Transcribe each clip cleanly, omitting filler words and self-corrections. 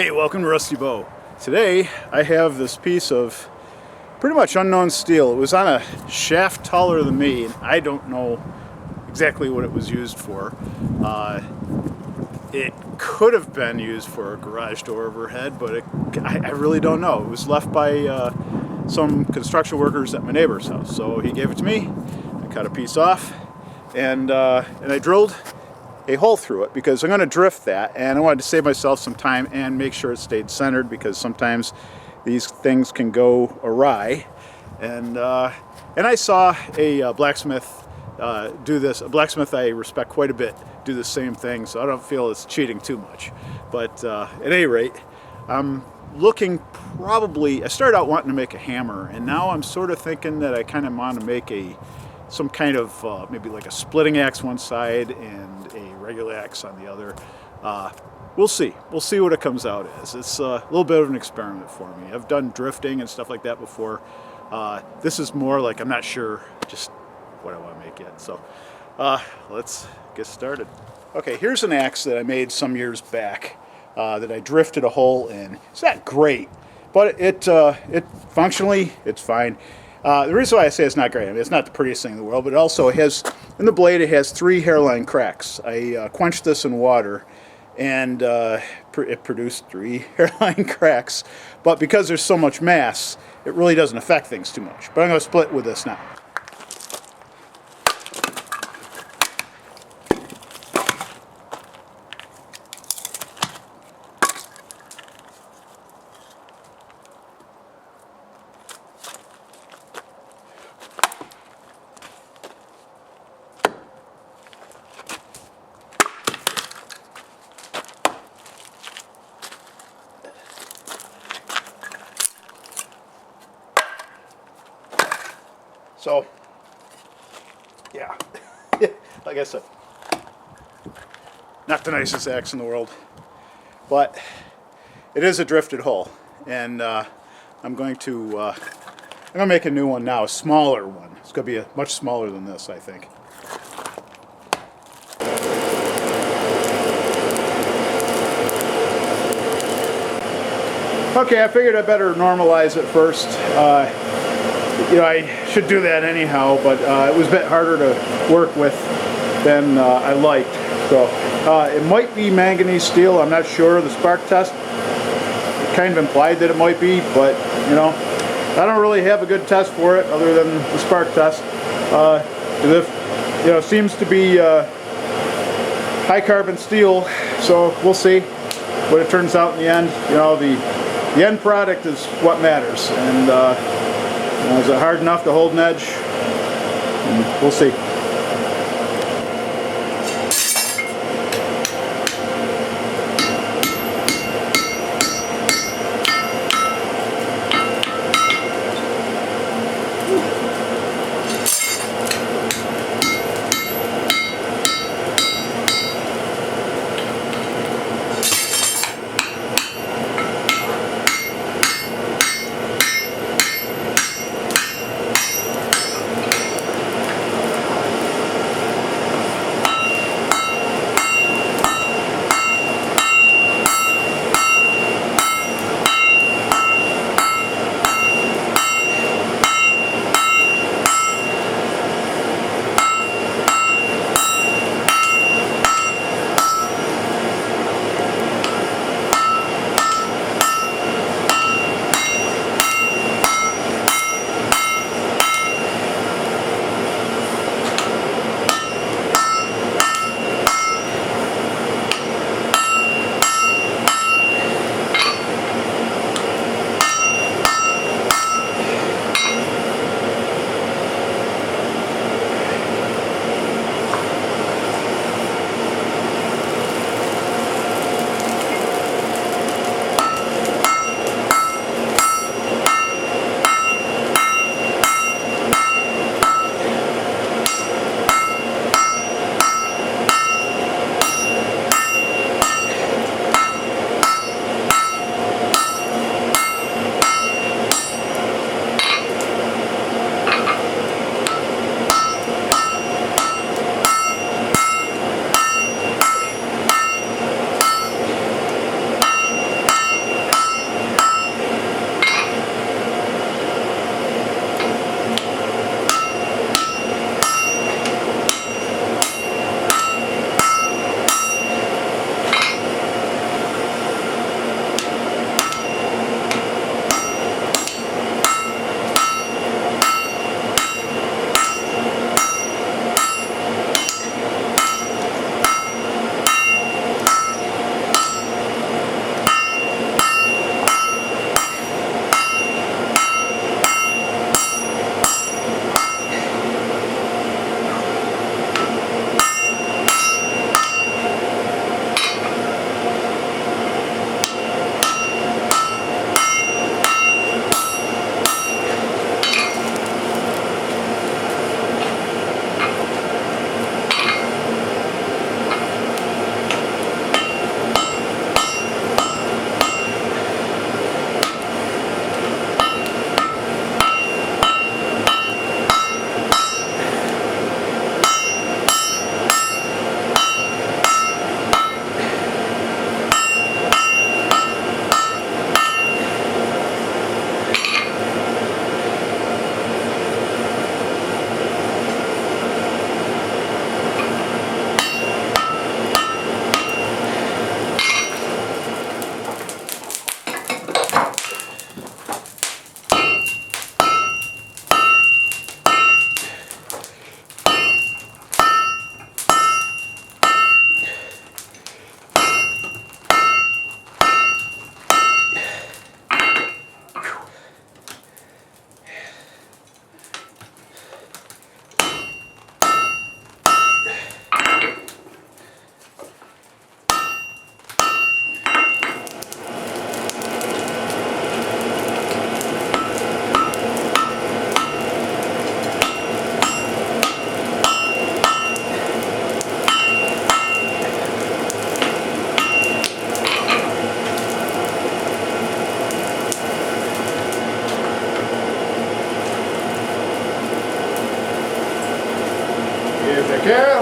Hey, welcome to Rusty Bow. Today I have this piece of pretty much unknown steel. It was on a shaft taller than me, and I don't know exactly what it was used for. It could have been used for a garage door overhead, but I really don't know. It was left by some construction workers at my neighbor's house, so he gave it to me. I cut a piece off, and I drilled a hole through it because I'm going to drift that, and I wanted to save myself some time and make sure it stayed centered because sometimes these things can go awry. And I saw a blacksmith do this. A blacksmith I respect quite a bit do the same thing, so I don't feel it's cheating too much. But at any rate, I'm looking I started out wanting to make a hammer, and now I'm sort of thinking that I kind of want to make some kind of maybe like a splitting axe one side and a regular axe on the other. We'll see what it comes out as. It's a little bit of an experiment for me. I've done drifting and stuff like that before. This is more like I'm not sure just what I want to make yet. So let's get started. Okay, here's an axe that I made some years back that I drifted a hole in. It's not great, but it functionally it's fine. The reason why I say it's not great, I mean, it's not the prettiest thing in the world, but it also has, in the blade, it has 3 hairline cracks. I quenched this in water, and it produced 3 hairline cracks. But because there's so much mass, it really doesn't affect things too much. But I'm going to split with this now. So, yeah, like I said, not the nicest axe in the world, but it is a drifted hole, and I'm going to make a new one now, a smaller one. It's going to be much smaller than this, I think. Okay, I figured I better normalize it first. You know, I should do that anyhow, but it was a bit harder to work with than I liked. So it might be manganese steel, I'm not sure. The spark test kind of implied that it might be, but you know, I don't really have a good test for it other than the spark test. You know, seems to be high carbon steel, so we'll see what it turns out in the end. You know, the end product is what matters, and is it hard enough to hold an edge? We'll see.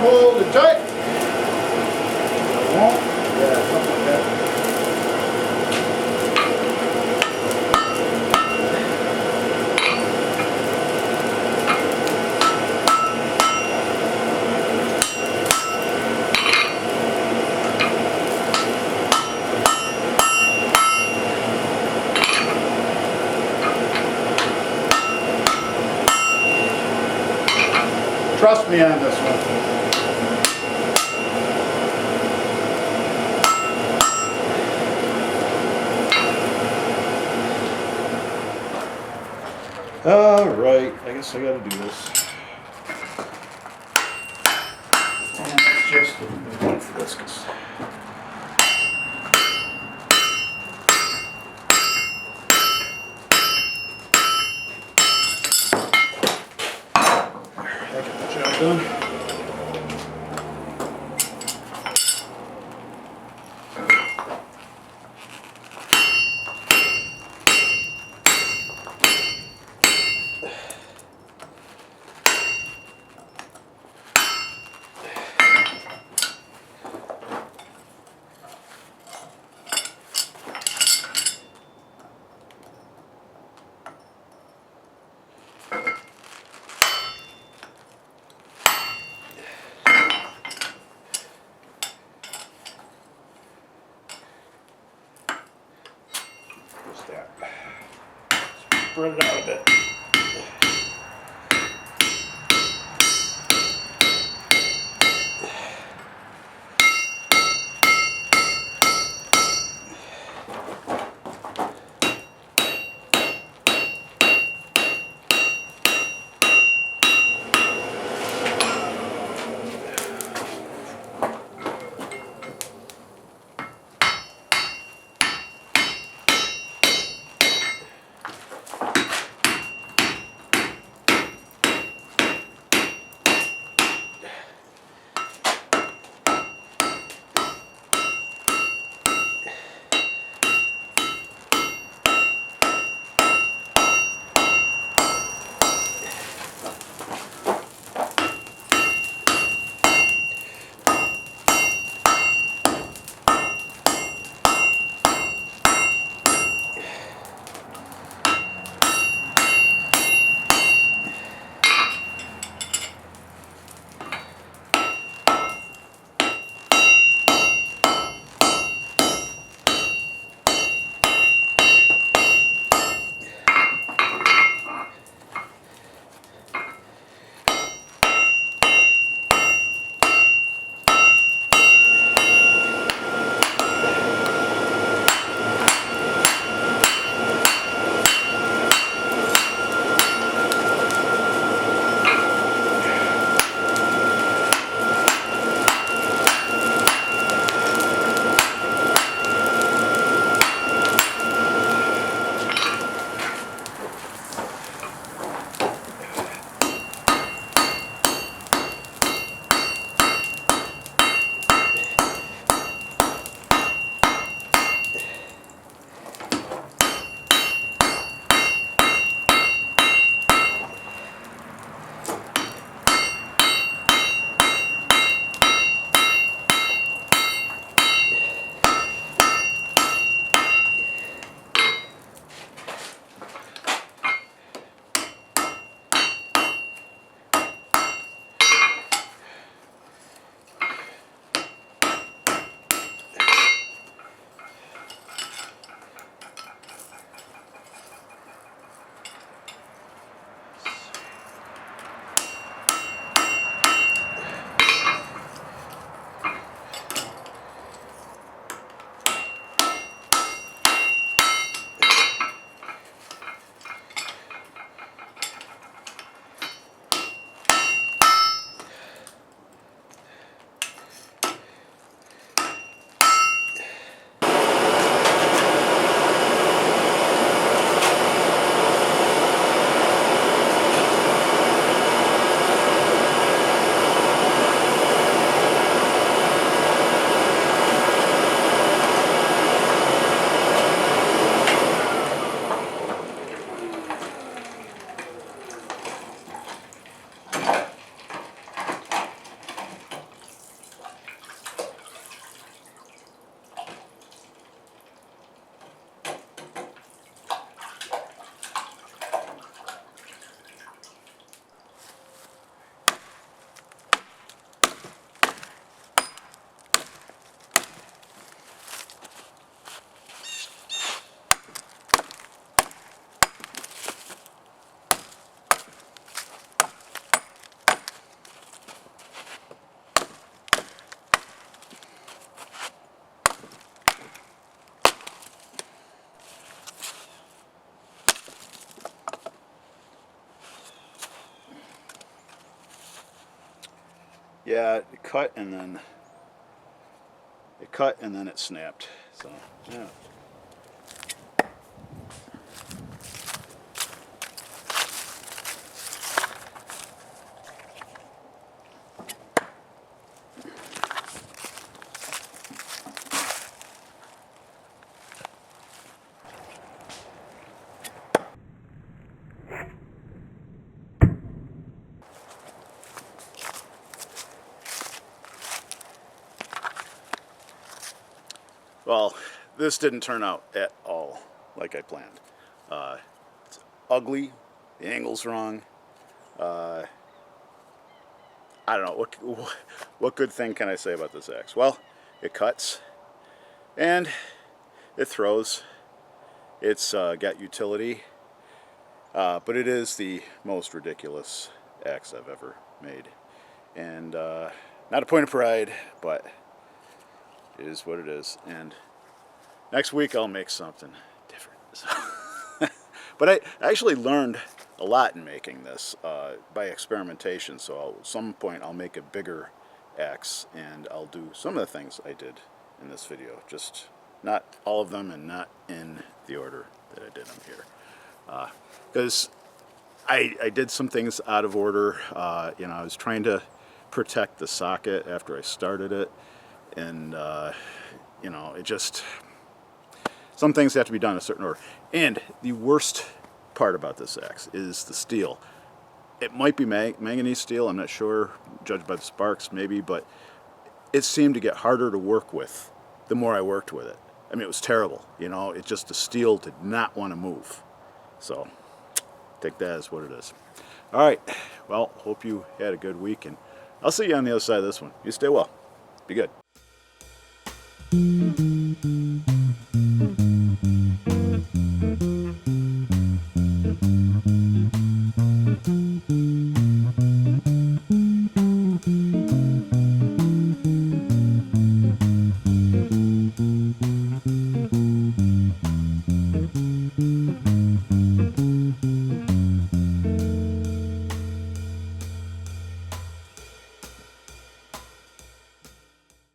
hold it tight. I won't. Yeah, something like that. Trust me on this one. All right, I guess I gotta do this. And it's just a little bit for this. I get the job done. Spread it out a bit. Yeah, it cut and then it snapped. So yeah. Well, this didn't turn out at all like I planned. It's ugly, the angle's wrong. I don't know, what good thing can I say about this axe? Well, it cuts, and it throws. It's got utility, but it is the most ridiculous axe I've ever made. And not a point of pride, but it is what it is. And next week I'll make something different. So but I actually learned a lot in making this by experimentation. So at some point I'll make a bigger axe, and I'll do some of the things I did in this video. Just not all of them, and not in the order that I did them here. Because I did some things out of order. You know, I was trying to protect the socket after I started it, and you know, it just, some things have to be done in a certain order. And the worst part about this axe is the steel. It might be manganese steel, I'm not sure, judged by the sparks maybe, but it seemed to get harder to work with the more I worked with it. I mean, it was terrible, you know, it just, the steel did not want to move. So take that as what it is. All right, well, hope you had a good week, and I'll see you on the other side of this one. You stay well. Be good.